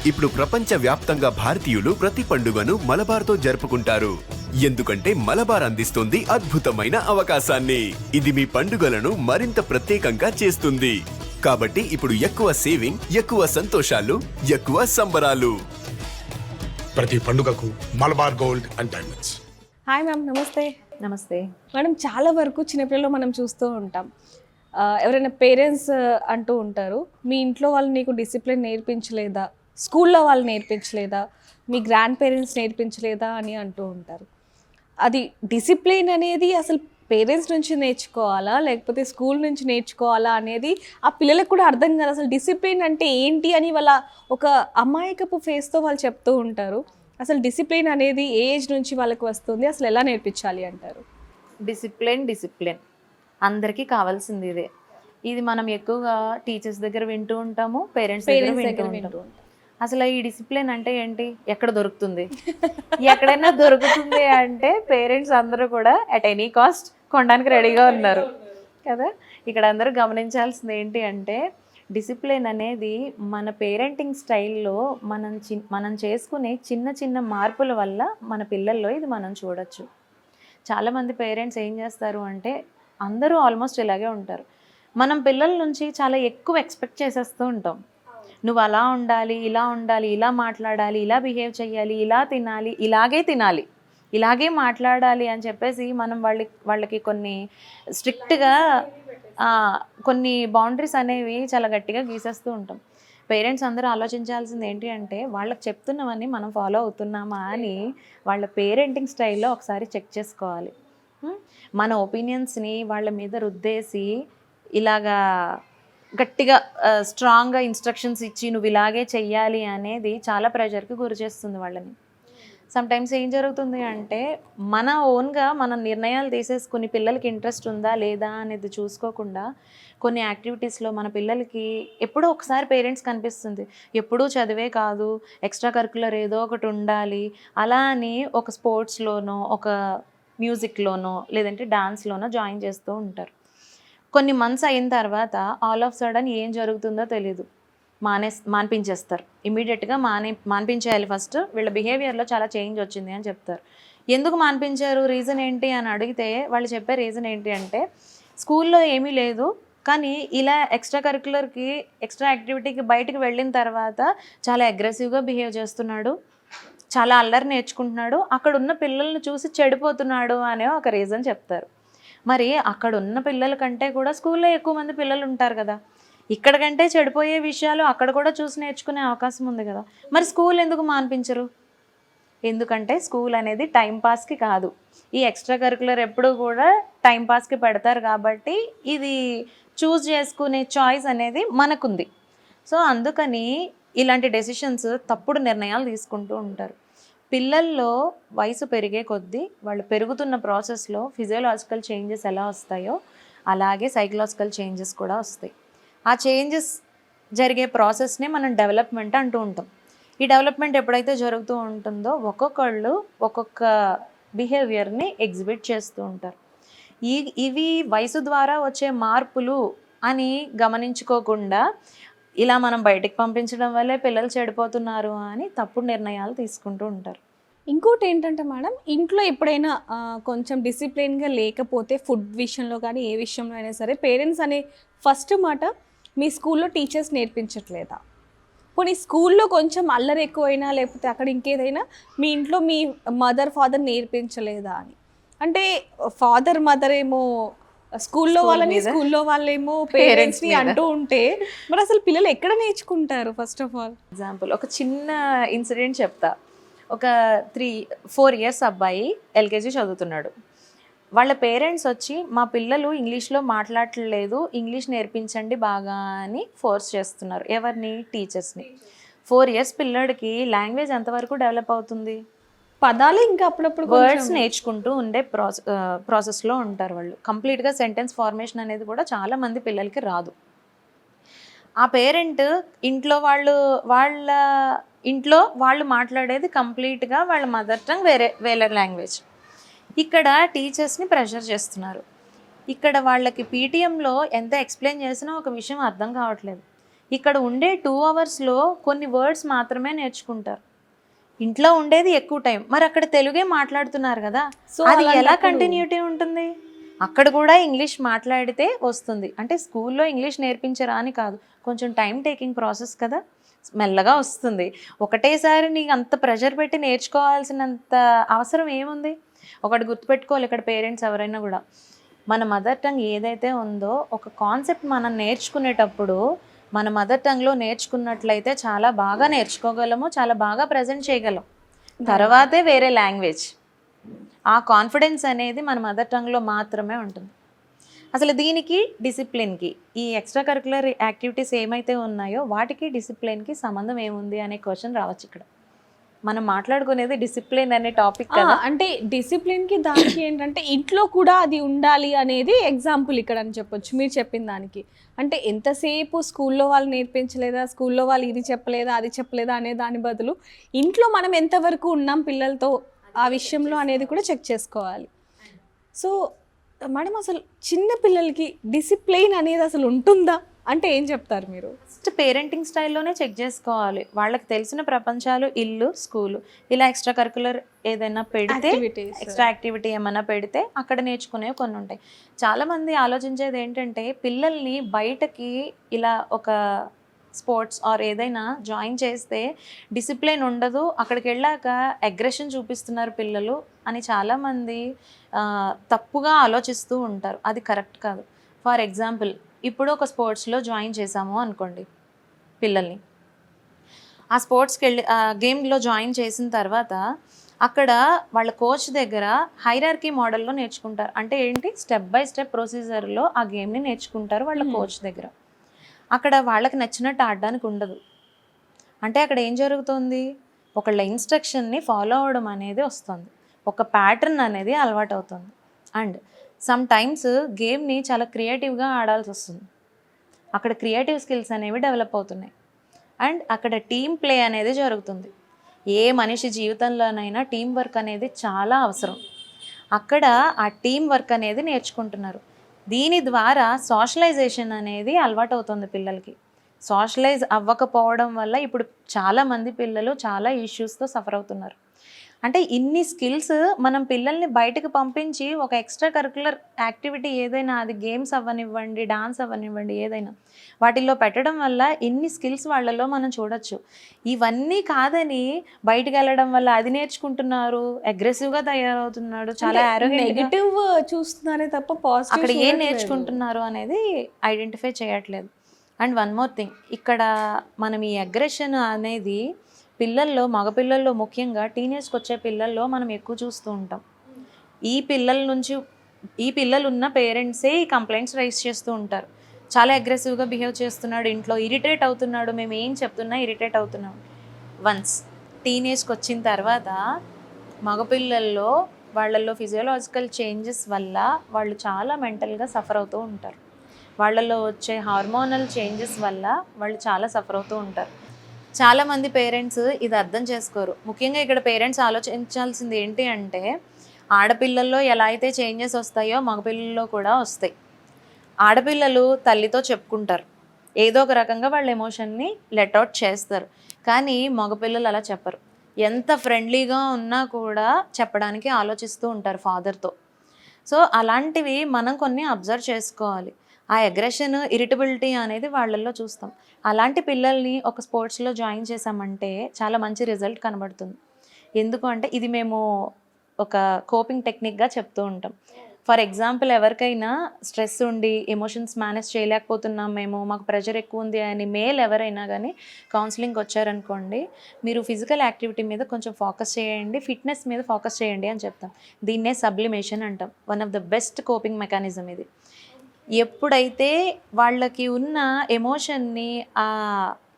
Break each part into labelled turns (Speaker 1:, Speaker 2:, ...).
Speaker 1: ఇప్పుడు ప్రపంచ వ్యాప్తంగా భారతీయులు ప్రతి పండుగను మలబార్తో జరుపుకుంటారు. ఎందుకంటే మలబార్ అందిస్తుంది అద్భుతమైన అవకాశాన్ని. ఇది మీ పండుగలను మరింత ప్రత్యేకంగా చేస్తుంది. కాబట్టి ఇప్పుడు ఎక్కువ సేవింగ్, ఎక్కువ సంతోషాలు, ఎక్కువ సంబరాలు.
Speaker 2: ప్రతి పండుగకు Malabar gold and diamonds.
Speaker 3: Hi ma'am, నమస్తే.
Speaker 4: నమస్తే
Speaker 3: మేడం, చాలా వరకు చిన్నపిల్లలు మనం చూస్తూ ఉంటాం. ఎవరైనా పేరెంట్స్ అంటూ ఉంటారు, మీ ఇంట్లో వాళ్ళు నీకు డిసిప్లిన్ నేర్పించలేదా, స్కూల్లో వాళ్ళు నేర్పించలేదా, మీ గ్రాండ్ పేరెంట్స్ నేర్పించలేదా అని అంటూ ఉంటారు. అది డిసిప్లిన్ అనేది అసలు పేరెంట్స్ నుంచి నేర్చుకోవాలా లేకపోతే స్కూల్ నుంచి నేర్చుకోవాలా అనేది ఆ పిల్లలకు కూడా అర్థం కాదు. అసలు డిసిప్లిన్ అంటే ఏంటి అని వాళ్ళ ఒక అమాయకపు ఫేస్తో వాళ్ళు చెప్తూ ఉంటారు. అసలు డిసిప్లిన్ అనేది ఏ ఏజ్ నుంచి వాళ్ళకి వస్తుంది, అసలు ఎలా నేర్పించాలి అంటారు?
Speaker 4: డిసిప్లిన్ అందరికీ కావాల్సింది ఇదే. ఇది మనం ఎక్కువగా టీచర్స్ దగ్గర వింటూ ఉంటాము, పేరెంట్స్ దగ్గర వింటూ ఉంటాము. అసలు ఈ డిసిప్లిన్ అంటే ఏంటి, ఎక్కడ దొరుకుతుంది? ఎక్కడైనా దొరుకుతుంది అంటే పేరెంట్స్ అందరూ కూడా అట్ ఎనీ కాస్ట్ కొనడానికి రెడీగా ఉన్నారు కదా. ఇక్కడ అందరూ గమనించాల్సింది ఏంటి అంటే, డిసిప్లిన్ అనేది మన పేరెంటింగ్ స్టైల్లో మనం చేసుకునే చిన్న చిన్న మార్పుల వల్ల మన పిల్లల్లో ఇది మనం చూడొచ్చు. చాలామంది పేరెంట్స్ ఏం చేస్తారు అంటే, అందరూ ఆల్మోస్ట్ ఇలాగే ఉంటారు. మనం పిల్లల నుంచి చాలా ఎక్కువ ఎక్స్పెక్ట్ చేసేస్తూ ఉంటాం. నువ్వు అలా ఉండాలి, ఇలా ఉండాలి, ఇలా మాట్లాడాలి, ఇలా బిహేవ్ చేయాలి, ఇలా తినాలి, తినాలి, ఇలాగే మాట్లాడాలి అని చెప్పేసి మనం వాళ్ళకి కొన్ని స్ట్రిక్ట్గా కొన్ని బౌండరీస్ అనేవి చాలా గట్టిగా గీసేస్తూ ఉంటాం. పేరెంట్స్ అందరూ ఆలోచించాల్సింది ఏంటి అంటే, వాళ్ళకి చెప్తున్నవన్నీ మనం ఫాలో అవుతున్నామా అని వాళ్ళ పేరెంటింగ్ స్టైల్లో ఒకసారి చెక్ చేసుకోవాలి. మన ఒపీనియన్స్ని వాళ్ళ మీద రుద్దేసి ఇలాగా గట్టిగా స్ట్రాంగ్గా ఇన్స్ట్రక్షన్స్ ఇచ్చి నువ్వు ఇలాగే చెయ్యాలి అనేది చాలా ప్రెషర్కి గురి చేస్తుంది వాళ్ళని. సమ్టైమ్స్ ఏం జరుగుతుంది అంటే, మన ఓన్గా మనం నిర్ణయాలు తీసేసుకుని పిల్లలకి ఇంట్రెస్ట్ ఉందా లేదా అనేది చూసుకోకుండా కొన్ని యాక్టివిటీస్లో మన పిల్లలకి ఎప్పుడో ఒకసారి పేరెంట్స్ కనిపిస్తుంది, ఎప్పుడూ చదివే కాదు, ఎక్స్ట్రా కరికులర్ ఏదో ఒకటి ఉండాలి, అలా అని ఒక స్పోర్ట్స్లోనో ఒక మ్యూజిక్లోనో లేదంటే డాన్స్లోనో జాయిన్ చేస్తూ ఉంటారు. కొన్ని మంత్స్ అయిన తర్వాత ఆల్ ఆఫ్ సడన్ ఏం జరుగుతుందో తెలీదు, మాన్పించేస్తారు. ఇమీడియట్గా మాన్పించేయాలి. ఫస్ట్ వీళ్ళ బిహేవియర్లో చాలా చేంజ్ వచ్చింది అని చెప్తారు. ఎందుకు మాన్పించారు, రీజన్ ఏంటి అని అడిగితే వాళ్ళు చెప్పే రీజన్ ఏంటి అంటే, స్కూల్లో ఏమీ లేదు కానీ ఇలా ఎక్స్ట్రా కరికులర్కి ఎక్స్ట్రా యాక్టివిటీకి బయటికి వెళ్ళిన తర్వాత చాలా అగ్రెసివ్గా బిహేవ్ చేస్తున్నాడు, చాలా అల్లరి నేర్చుకుంటున్నాడు, అక్కడ ఉన్న పిల్లల్ని చూసి చెడిపోతున్నాడు అనే ఒక రీజన్ చెప్తారు. మరి అక్కడ ఉన్న పిల్లల కంటే కూడా స్కూల్లో ఎక్కువ మంది పిల్లలు ఉంటారు కదా, ఇక్కడ కంటే చెడిపోయే విషయాలు అక్కడ కూడా చూసి నేర్చుకునే అవకాశం ఉంది కదా. మరి స్కూల్ ఎందుకు మాన్పించరు? ఎందుకంటే స్కూల్ అనేది టైంపాస్కి కాదు, ఈ ఎక్స్ట్రా కరికులర్ ఎప్పుడూ కూడా టైంపాస్కి పెడతారు కాబట్టి ఇది చూస్ చేసుకునే చాయిస్ అనేది మనకుంది. సో అందుకని ఇలాంటి డెసిషన్స్, తప్పుడు నిర్ణయాలు తీసుకుంటూ ఉంటారు. పిల్లల్లో వయసు పెరిగే కొద్దీ వాళ్ళు పెరుగుతున్న ప్రాసెస్లో ఫిజియోలాజికల్ చేంజెస్ ఎలా వస్తాయో అలాగే సైకలాజికల్ చేంజెస్ కూడా వస్తాయి. ఆ చేంజెస్ జరిగే ప్రాసెస్నే మనం డెవలప్మెంట్ అంటూ ఉంటాం. ఈ డెవలప్మెంట్ ఎప్పుడైతే జరుగుతూ ఉంటుందో ఒక్కొక్కళ్ళు ఒక్కొక్క బిహేవియర్ని ఎగ్జిబిట్ చేస్తూ ఉంటారు. ఇవి వయసు ద్వారా వచ్చే మార్పులు అని గమనించుకోకుండా ఇలా మనం బయటికి పంపించడం వల్లే పిల్లలు చెడిపోతున్నారు అని తప్పుడు నిర్ణయాలు తీసుకుంటూ ఉంటారు.
Speaker 3: ఇంకోటి ఏంటంటే మేడం, ఇంట్లో ఎప్పుడైనా కొంచెం డిసిప్లిన్గా లేకపోతే ఫుడ్ విషయంలో కానీ ఏ విషయంలో అయినా సరే పేరెంట్స్ అనే ఫస్ట్ మాట, మీ స్కూల్లో టీచర్స్ నేర్పించట్లేదా, పోనీ స్కూల్లో కొంచెం అల్లరి ఎక్కువైనా లేకపోతే అక్కడ ఇంకేదైనా మీ ఇంట్లో మీ మదర్ ఫాదర్ నేర్పించలేదా అని. అంటే ఫాదర్ మదర్ ఏమో స్కూల్లో వాళ్ళేమో పేరెంట్స్ని అంటూ ఉంటే మరి అసలు పిల్లలు ఎక్కడ నేర్చుకుంటారు? ఫస్ట్ ఆఫ్ ఆల్
Speaker 4: ఎగ్జాంపుల్, ఒక చిన్న ఇన్సిడెంట్ చెప్తా. ఒక 3-4 ఇయర్స్ అబ్బాయి ఎల్కేజీ చదువుతున్నాడు. వాళ్ళ పేరెంట్స్ వచ్చి, మా పిల్లలు ఇంగ్లీష్లో మాట్లాడట్లేదు, ఇంగ్లీష్ నేర్పించండి బాగా అని ఫోర్స్ చేస్తున్నారు. ఎవరిని? టీచర్స్ని. 4 ఇయర్స్ పిల్లడికి లాంగ్వేజ్ ఎంతవరకు డెవలప్ అవుతుంది?
Speaker 3: పదాలు ఇంకా అప్పుడప్పుడు
Speaker 4: వర్డ్స్ నేర్చుకుంటూ ఉండే ప్రాసెస్లో ఉంటారు వాళ్ళు. కంప్లీట్గా సెంటెన్స్ ఫార్మేషన్ అనేది కూడా చాలా మంది పిల్లలకి రాదు. ఆ పేరెంట్ ఇంట్లో వాళ్ళు మాట్లాడేది కంప్లీట్గా వాళ్ళ మదర్ టంగ్ వేరే లాంగ్వేజ్. ఇక్కడ టీచర్స్ని ప్రెషర్ చేస్తున్నారు. ఇక్కడ వాళ్ళకి పీటీఎంలో ఎంత ఎక్స్ప్లెయిన్ చేసినా ఒక విషయం అర్థం కావట్లేదు. ఇక్కడ ఉండే 2 అవర్స్లో కొన్ని వర్డ్స్ మాత్రమే నేర్చుకుంటారు. ఇంట్లో ఉండేది ఎక్కువ టైం, మరి అక్కడ తెలుగే మాట్లాడుతున్నారు కదా,
Speaker 3: సో
Speaker 4: అది ఎలా
Speaker 3: అలాంటప్పుడు-
Speaker 4: కంటిన్యూటీ ఉంటుంది? అక్కడ కూడా ఇంగ్లీష్ మాట్లాడితే వస్తుంది. అంటే స్కూల్లో ఇంగ్లీష్ నేర్పించరా అని కాదు, కొంచెం టైం టేకింగ్ ప్రాసెస్ కదా, మెల్లగా వస్తుంది. ఒకటేసారి నీకు అంత ప్రెషర్ పెట్టి నేర్చుకోవాల్సినంత అవసరం ఏముంది? ఒకటి గుర్తుపెట్టుకోవాలి ఇక్కడ పేరెంట్స్ ఎవరైనా కూడా, మన మదర్ టంగ్ ఏదైతే ఉందో ఒక కాన్సెప్ట్ మనం నేర్చుకునేటప్పుడు మన మదర్ టంగ్లో నేర్చుకున్నట్లయితే చాలా బాగా నేర్చుకోగలము, చాలా బాగా ప్రజెంట్ చేయగలం. తర్వాతే వేరే లాంగ్వేజ్. ఆ కాన్ఫిడెన్స్ అనేది మన మదర్ టంగ్లో మాత్రమే ఉంటుంది. అసలు దీనికి డిసిప్లిన్కి, ఈ ఎక్స్ట్రా కరికులర్ యాక్టివిటీస్ ఏమైతే ఉన్నాయో వాటికి డిసిప్లిన్కి సంబంధం ఏముంది అనే క్వశ్చన్ రావచ్చు ఇక్కడ. మనం మాట్లాడుకునేది డిసిప్లిన్ అనే టాపిక్ కదా.
Speaker 3: అంటే డిసిప్లిన్కి దానికి ఏంటంటే ఇంట్లో కూడా అది ఉండాలి అనేది ఎగ్జాంపుల్ ఇక్కడ అని చెప్పొచ్చు మీరు చెప్పిన దానికి. అంటే ఎంతసేపు స్కూల్లో వాళ్ళు నేర్పించలేదా, స్కూల్లో వాళ్ళు ఇది చెప్పలేదా అది చెప్పలేదా అనే దాని బదులు ఇంట్లో మనం ఎంతవరకు ఉన్నాం పిల్లలతో ఆ విషయంలో అనేది కూడా చెక్ చేసుకోవాలి. సో మేడం, అసలు చిన్న పిల్లలకి డిసిప్లైన్ అనేది అసలు ఉంటుందా అంటే ఏం చెప్తారు మీరు?
Speaker 4: ఫస్ట్ పేరెంటింగ్ స్టైల్లోనే చెక్ చేసుకోవాలి. వాళ్ళకి తెలిసిన ప్రపంచాలు ఇల్లు, స్కూలు, ఇలా ఎక్స్ట్రా కరికులర్ ఏదైనా పెడితే, ఎక్స్ట్రా యాక్టివిటీ ఏమైనా పెడితే అక్కడ నేర్చుకునేవి కొన్ని ఉంటాయి. చాలామంది ఆలోచించేది ఏంటంటే పిల్లల్ని బయటకి ఇలా ఒక స్పోర్ట్స్ ఆర్ ఏదైనా జాయిన్ చేస్తే డిసిప్లిన్ ఉండదు, అక్కడికి వెళ్ళాక అగ్రెషన్ చూపిస్తున్నారు పిల్లలు అని చాలామంది తప్పుగా ఆలోచిస్తూ ఉంటారు. అది కరెక్ట్ కాదు. ఫర్ ఎగ్జాంపుల్, ఇప్పుడు ఒక స్పోర్ట్స్లో జాయిన్ చేసాము అనుకోండి పిల్లల్ని, ఆ స్పోర్ట్స్కి వెళ్ళి గేమ్లో జాయిన్ చేసిన తర్వాత అక్కడ వాళ్ళ కోచ్ దగ్గర హైరార్కీ మోడల్లో నేర్చుకుంటారు. అంటే ఏంటి, స్టెప్ బై స్టెప్ ప్రొసీజర్లో ఆ గేమ్ని నేర్చుకుంటారు వాళ్ళ కోచ్ దగ్గర. అక్కడ వాళ్ళకి నచ్చినట్టు ఆడడానికి ఉండదు. అంటే అక్కడ ఏం జరుగుతుంది, ఒకళ్ళ ఇన్స్ట్రక్షన్ని ఫాలో అవ్వడం అనేది వస్తుంది, ఒక ప్యాటర్న్ అనేది అలవాటు అవుతుంది. అండ్ సమ్ టైమ్స్ గేమ్ని చాలా క్రియేటివ్గా ఆడాల్సి వస్తుంది. అక్కడ క్రియేటివ్ స్కిల్స్ అనేవి డెవలప్ అవుతున్నాయి. అండ్ అక్కడ టీమ్ ప్లే అనేది జరుగుతుంది. ఏ మనిషి జీవితంలోనైనా టీం వర్క్ అనేది చాలా అవసరం. అక్కడ ఆ టీం వర్క్ అనేది నేర్చుకుంటున్నారు. దీని ద్వారా సోషలైజేషన్ అనేది అలవాటు అవుతుంది పిల్లలకి. సోషలైజ్ అవ్వకపోవడం వల్ల ఇప్పుడు చాలామంది పిల్లలు చాలా ఇష్యూస్తో సఫర్ అవుతున్నారు. అంటే ఇన్ని స్కిల్స్ మనం పిల్లల్ని బయటకు పంపించి ఒక ఎక్స్ట్రా కరికులర్ యాక్టివిటీ ఏదైనా, అది గేమ్స్ అవ్వనివ్వండి, డాన్స్ అవ్వనివ్వండి, ఏదైనా వాటిల్లో పెట్టడం వల్ల ఇన్ని స్కిల్స్ వాళ్ళలో మనం చూడొచ్చు. ఇవన్నీ కాదని బయటకు వెళ్ళడం వల్ల అది నేర్చుకుంటున్నారు, అగ్రెసివ్గా తయారవుతున్నాడు, చాలా
Speaker 3: నెగిటివ్ చూస్తున్నారే తప్ప పాజిటివ్
Speaker 4: అక్కడ ఏం నేర్చుకుంటున్నారు అనేది ఐడెంటిఫై చేయట్లేదు. అండ్ వన్ మోర్ థింగ్, ఇక్కడ మనం ఈ అగ్రెషన్ అనేది పిల్లల్లో, మగపిల్లల్లో ముఖ్యంగా టీనేజ్కి వచ్చే పిల్లల్లో మనం ఎక్కువ చూస్తూ ఉంటాం. ఈ పిల్లలు ఉన్న పేరెంట్సే ఈ కంప్లైంట్స్ రైజ్ చేస్తూ ఉంటారు. చాలా అగ్రెసివ్గా బిహేవ్ చేస్తున్నాడు ఇంట్లో, ఇరిటేట్ అవుతున్నాడు, మేము ఏం చెప్తున్నా ఇరిటేట్ అవుతున్నాం. వన్స్ టీనేజ్కి వచ్చిన తర్వాత మగపిల్లల్లో వాళ్ళల్లో ఫిజియోలాజికల్ చేంజెస్ వల్ల వాళ్ళు చాలా మెంటల్గా సఫర్ అవుతూ ఉంటారు. వాళ్ళల్లో వచ్చే హార్మోనల్ చేంజెస్ వల్ల వాళ్ళు చాలా సఫర్ అవుతూ ఉంటారు. చాలామంది పేరెంట్స్ ఇది అర్థం చేసుకోరు. ముఖ్యంగా ఇక్కడ పేరెంట్స్ ఆలోచించాల్సింది ఏంటి అంటే, ఆడపిల్లల్లో ఎలా అయితే చేంజెస్ వస్తాయో మగపిల్లల్లో కూడా వస్తాయి. ఆడపిల్లలు తల్లితో చెప్పుకుంటారు, ఏదో ఒక రకంగా వాళ్ళ ఎమోషన్ని లెట్అవుట్ చేస్తారు. కానీ మగపిల్లలు అలా చెప్పరు. ఎంత ఫ్రెండ్లీగా ఉన్నా కూడా చెప్పడానికి ఆలోచిస్తూ ఉంటారు ఫాదర్తో. సో అలాంటివి మనం కొన్ని అబ్జర్వ్ చేసుకోవాలి. ఆ అగ్రెషన్, ఇరిటబిలిటీ అనేది వాళ్ళల్లో చూస్తాం. అలాంటి పిల్లల్ని ఒక స్పోర్ట్స్లో జాయిన్ చేసామంటే చాలా మంచి రిజల్ట్ కనబడుతుంది. ఎందుకు అంటే ఇది మేము ఒక కోపింగ్ టెక్నిక్గా చెప్తూ ఉంటాం. ఫర్ ఎగ్జాంపుల్, ఎవరికైనా స్ట్రెస్ ఉండి ఎమోషన్స్ మేనేజ్ చేయలేకపోతున్నాం మేము, మాకు ప్రెషర్ ఎక్కువ ఉంది అని మేల్ ఎవరైనా కానీ కౌన్సిలింగ్కి వచ్చారనుకోండి, మీరు ఫిజికల్ యాక్టివిటీ మీద కొంచెం ఫోకస్ చేయండి, ఫిట్నెస్ మీద ఫోకస్ చేయండి అని చెప్తాం. దీన్నే సబ్లిమేషన్ అంటాం. One of the best coping mechanism ఇది. ఎప్పుడైతే వాళ్ళకి ఉన్న ఎమోషన్ని, ఆ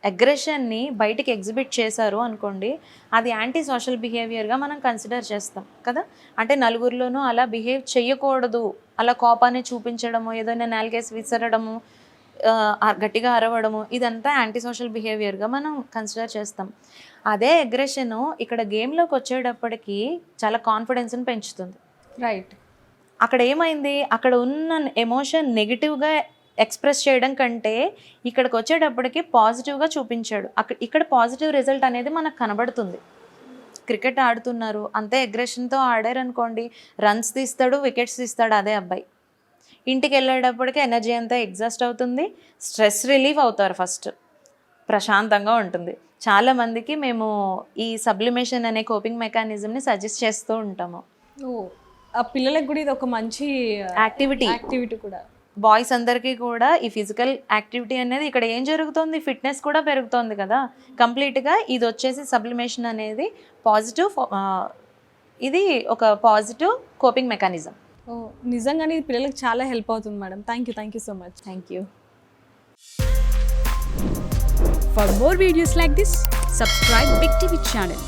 Speaker 4: అగ్రెషన్ని బయటికి ఎగ్జిబిట్ చేశారు అనుకోండి, అది యాంటీ సోషల్ బిహేవియర్గా మనం కన్సిడర్ చేస్తాం కదా. అంటే నలుగురిలోనూ అలా బిహేవ్ చేయకూడదు, అలా కోపాన్ని చూపించడము, ఏదైనా నాలుగేసి విసరడము, గట్టిగా అరవడము, ఇదంతా యాంటీ సోషల్ బిహేవియర్గా మనం కన్సిడర్ చేస్తాం. అదే అగ్రెషను ఇక్కడ గేమ్లోకి వచ్చేటప్పటికి చాలా కాన్ఫిడెన్స్ని పెంచుతుంది.
Speaker 3: రైట్.
Speaker 4: అక్కడ ఏమైంది, అక్కడ ఉన్న ఎమోషన్ నెగిటివ్గా ఎక్స్ప్రెస్ చేయడం కంటే ఇక్కడికి వచ్చేటప్పటికి పాజిటివ్గా చూపించాడు. ఇక్కడ పాజిటివ్ రిజల్ట్ అనేది మనకు కనబడుతుంది. క్రికెట్ ఆడుతున్నారు, అంతే అగ్రెషన్తో ఆడారు అనుకోండి, రన్స్ తీస్తాడు, వికెట్స్ తీస్తాడు అదే అబ్బాయి. ఇంటికి వెళ్ళేటప్పటికి ఎనర్జీ అంతా ఎగ్జాస్ట్ అవుతుంది, స్ట్రెస్ రిలీఫ్ అవుతారు, ఫస్ట్ ప్రశాంతంగా ఉంటుంది. చాలామందికి మేము ఈ సబ్లిమేషన్ అనే కోపింగ్ మెకానిజంని సజెస్ట్ చేస్తూ ఉంటాము.
Speaker 3: ఓ ఆ పిల్లలకు కూడా ఇది ఒక మంచి యాక్టివిటీ కూడా.
Speaker 4: బాయ్స్ అందరికీ కూడా ఈ ఫిజికల్ యాక్టివిటీ అనేది ఇక్కడ ఏం జరుగుతుంది, ఫిట్నెస్ కూడా పెరుగుతుంది కదా. కంప్లీట్గా ఇది వచ్చేసి సబ్లిమేషన్ అనేది పాజిటివ్, ఇది ఒక పాజిటివ్ కోపింగ్ మెకానిజం.
Speaker 3: ఓ నిజంగానే ఇది పిల్లలకు చాలా హెల్ప్ అవుతుంది madam. Thank you so much.
Speaker 4: Thank you.
Speaker 5: For more videos like this, subscribe Big TV channel.